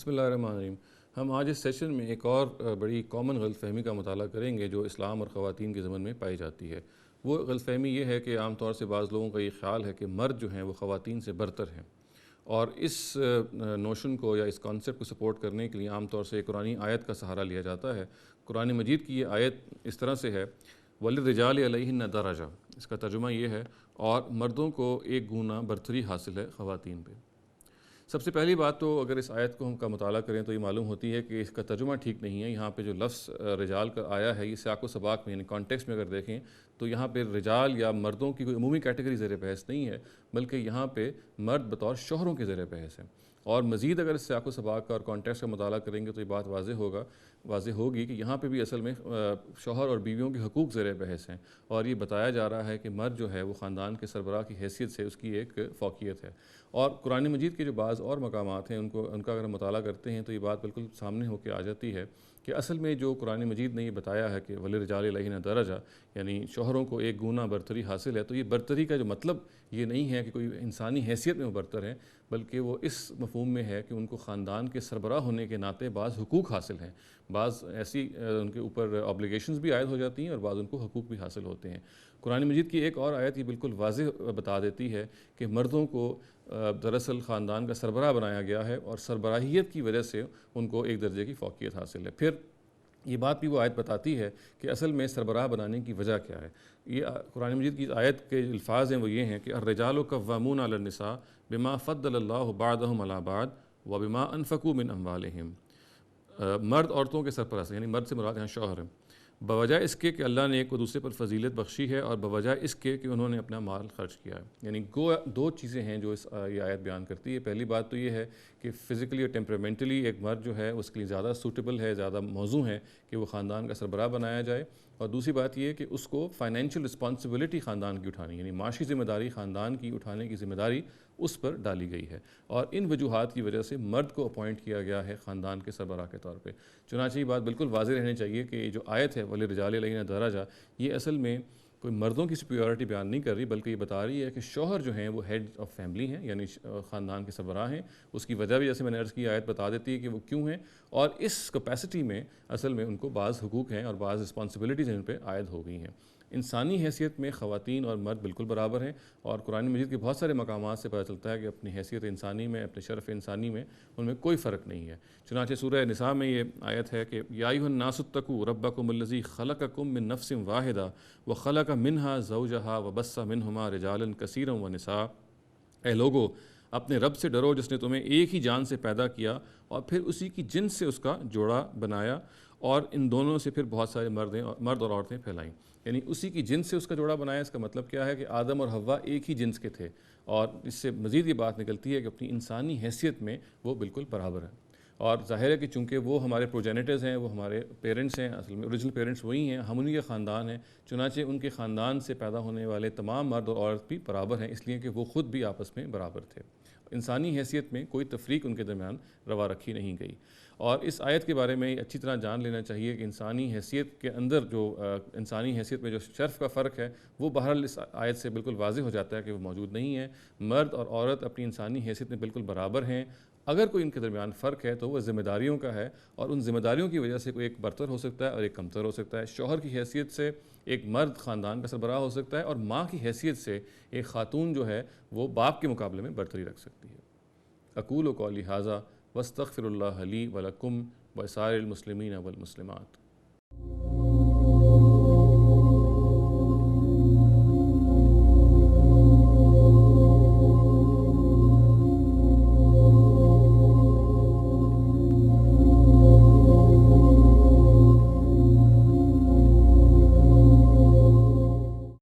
بسم اللہ الرحمن الرحیم۔ ہم آج اس سیشن میں ایک اور بڑی کامن غلط فہمی کا مطالعہ کریں گے جو اسلام اور خواتین کے ضمن میں پائی جاتی ہے۔ وہ غلط فہمی یہ ہے کہ عام طور سے بعض لوگوں کا یہ خیال ہے کہ مرد جو ہیں وہ خواتین سے برتر ہیں، اور اس نوشن کو یا اس کانسیپٹ کو سپورٹ کرنے کے لیے عام طور سے قرآنی آیت کا سہارا لیا جاتا ہے۔ قرآن مجید کی یہ آیت اس طرح سے ہے، وَلِلرِّجَالِ عَلَيْهِنَّ دَرَجَةٌ، اس کا ترجمہ یہ ہے اور مردوں کو ایک گنا برتری حاصل ہے خواتین پہ۔ سب سے پہلی بات تو اگر اس آیت کو ہم کا مطالعہ کریں تو یہ معلوم ہوتی ہے کہ اس کا ترجمہ ٹھیک نہیں ہے۔ یہاں پہ جو لفظ رجال کا آیا ہے یہ سیاق و سباق میں یعنی کانٹیکسٹ میں اگر دیکھیں تو یہاں پہ رجال یا مردوں کی کوئی عمومی کیٹیگری زیر بحث نہیں ہے، بلکہ یہاں پہ مرد بطور شوہروں کے زیر بحث ہے۔ اور مزید اگر اس سیاق و سباق کا اور کانٹیکسٹ کا مطالعہ کریں گے تو یہ بات واضح ہوگی کہ یہاں پہ بھی اصل میں شوہر اور بیویوں کے حقوق زیر بحث ہیں، اور یہ بتایا جا رہا ہے کہ مرد جو ہے وہ خاندان کے سربراہ کی حیثیت سے اس کی ایک فوقیت ہے۔ اور قرآن مجید کے جو بعض اور مقامات ہیں ان کا اگر ہم مطالعہ کرتے ہیں تو یہ بات بالکل سامنے ہو کے آ جاتی ہے کہ اصل میں جو قرآن مجید نے یہ بتایا ہے کہ وَلِلرِّجَالِ عَلَيْهِنَّ دَرَجَةٌ، یعنی شوہروں کو ایک گنا برتری حاصل ہے، تو یہ برتری کا جو مطلب یہ نہیں ہے کہ کوئی انسانی حیثیت میں وہ برتر ہیں، بلکہ وہ اس مفہوم میں ہے کہ ان کو خاندان کے سربراہ ہونے کے ناطے بعض حقوق حاصل ہیں، بعض ایسی ان کے اوپر آبلیگیشنز بھی عائد ہو جاتی ہیں اور بعض ان کو حقوق بھی حاصل ہوتے ہیں۔ قرآن مجید کی ایک اور آیت یہ بالکل واضح بتا دیتی ہے کہ مردوں کو دراصل خاندان کا سربراہ بنایا گیا ہے اور سربراہیت کی وجہ سے ان کو ایک درجے کی فوقیت حاصل ہے۔ پھر یہ بات بھی وہ آیت بتاتی ہے کہ اصل میں سربراہ بنانے کی وجہ کیا ہے۔ یہ قرآن مجید کی آیت کے الفاظ ہیں وہ یہ ہیں کہ الرجال قوامون علی النساء بما فضل اللہ بعضهم علی بعض وبما انفقوا من اموالہم۔ مرد عورتوں کے سرپرست یعنی مرد سے مراد یہاں شوہر ہیں، بوجہ اس کے کہ اللہ نے ایک کو دوسرے پر فضیلت بخشی ہے اور بوجہ اس کے کہ انہوں نے اپنا مال خرچ کیا ہے۔ یعنی دو چیزیں ہیں جو یہ آیت بیان کرتی ہے۔ پہلی بات تو یہ ہے کہ فزیکلی اور ٹیمپرامنٹلی ایک مرد جو ہے اس کے لیے زیادہ سوٹیبل ہے، زیادہ موزوں ہے کہ وہ خاندان کا سربراہ بنایا جائے، اور دوسری بات یہ ہے کہ اس کو فائنینشیل رسپانسبلٹی خاندان کی اٹھانی یعنی معاشی ذمہ داری خاندان کی اٹھانے کی ذمہ داری اس پر ڈالی گئی ہے، اور ان وجوہات کی وجہ سے مرد کو اپوائنٹ کیا گیا ہے خاندان کے سربراہ کے طور پہ۔ چنانچہ یہ بات بالکل واضح رہنی چاہیے کہ یہ جو آیت ہے وَلِلرِّجَالِ عَلَيْهِنَّ دَرَجَةٌ، یہ اصل میں کوئی مردوں کی سپیورٹی بیان نہیں کر رہی، بلکہ یہ بتا رہی ہے کہ شوہر جو ہیں وہ ہیڈ آف فیملی ہیں، یعنی خاندان کے سربراہ ہیں۔ اس کی وجہ بھی جیسے میں نے عرض کی آیت بتا دیتی ہے کہ وہ کیوں ہیں، اور اس کیپیسٹی میں اصل میں ان کو بعض حقوق ہیں اور بعض رسپانسبلٹیز ان پہ عائد ہو گئی ہیں۔ انسانی حیثیت میں خواتین اور مرد بالکل برابر ہیں، اور قرآن مجید کے بہت سارے مقامات سے پتہ چلتا ہے کہ اپنی حیثیت انسانی میں، اپنے شرف انسانی میں ان میں کوئی فرق نہیں ہے۔ چنانچہ سورہ نساء میں یہ آیت ہے کہ یا ایھا الناس اتقوا ربکم الذی خلقکم من نفس واحدہ وخلق منہا زوجہا وبث منہما رجالا کثیرا ونساء، اے لوگو اپنے رب سے ڈرو جس نے تمہیں ایک ہی جان سے پیدا کیا اور پھر اسی کی جنس سے اس کا جوڑا بنایا، اور ان دونوں سے پھر بہت سارے مرد اور عورتیں پھیلائیں۔ یعنی اسی کی جنس سے اس کا جوڑا بنایا، اس کا مطلب کیا ہے کہ آدم اور حوا ایک ہی جنس کے تھے، اور اس سے مزید یہ بات نکلتی ہے کہ اپنی انسانی حیثیت میں وہ بالکل برابر ہیں۔ اور ظاہر ہے کہ چونکہ وہ ہمارے پروجینیٹرز ہیں، وہ ہمارے پیرنٹس ہیں، اصل میں اوریجنل پیرنٹس وہی ہیں، ہم انہی کے خاندان ہیں، چنانچہ ان کے خاندان سے پیدا ہونے والے تمام مرد اور عورت بھی برابر ہیں، اس لیے کہ وہ خود بھی آپس میں برابر تھے۔ انسانی حیثیت میں کوئی تفریق ان کے درمیان روا رکھی نہیں گئی۔ اور اس آیت کے بارے میں اچھی طرح جان لینا چاہیے کہ انسانی حیثیت کے اندر جو انسانی حیثیت میں جو شرف کا فرق ہے وہ بہرحال اس آیت سے بالکل واضح ہو جاتا ہے کہ وہ موجود نہیں ہے۔ مرد اور عورت اپنی انسانی حیثیت میں بالکل برابر ہیں، اگر کوئی ان کے درمیان فرق ہے تو وہ ذمہ داریوں کا ہے، اور ان ذمہ داریوں کی وجہ سے کوئی ایک برتر ہو سکتا ہے اور ایک کمتر ہو سکتا ہے۔ شوہر کی حیثیت سے ایک مرد خاندان کا سربراہ ہو سکتا ہے، اور ماں کی حیثیت سے ایک خاتون جو ہے وہ باپ کے مقابلے میں برتری رکھ سکتی ہے۔ اقول قولی ھذا واستغفر اللہ لی ولکم ولسائر المسلمین والمسلمات۔